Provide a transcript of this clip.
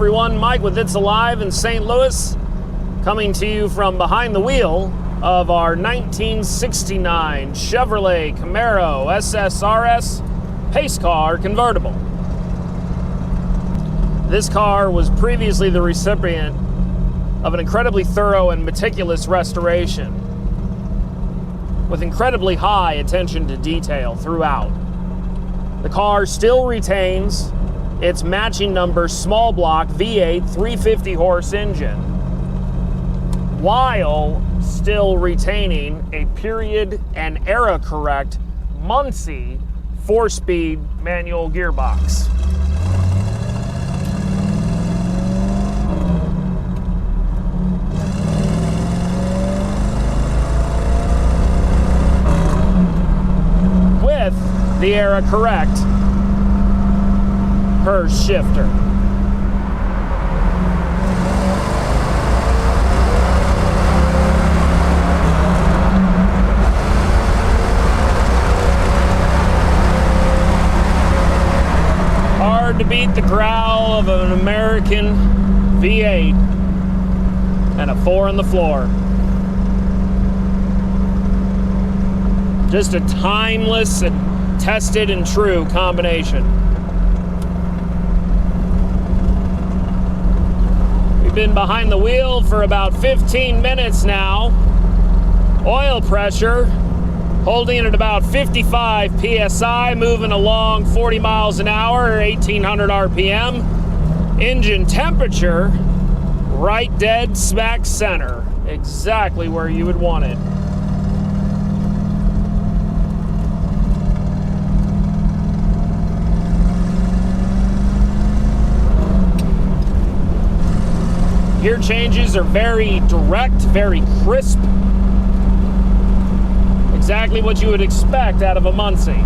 everyone, Mike with It's Alive in St. Louis, coming to you from behind the wheel of our 1969 Chevrolet Camaro SSRS Pace Car Convertible. This car was previously the recipient of an incredibly thorough and meticulous restoration, with incredibly high attention to detail throughout. The car still retains its matching number small block V8 350 horse engine, while still retaining a period and era correct Muncie 4-speed manual gearbox. With the era correct HURST shifter. Hard to beat the growl of an American V8 and a 4 on the floor. Just a timeless and tested and true combination. We've been behind the wheel for about 15 minutes now. Oil pressure holding at about 55 psi, moving along 40 miles an hour, 1800 RPM. Engine temperature right dead smack center, exactly where you would want it. Gear changes are very direct, very crisp. Exactly what you would expect out of a Muncie.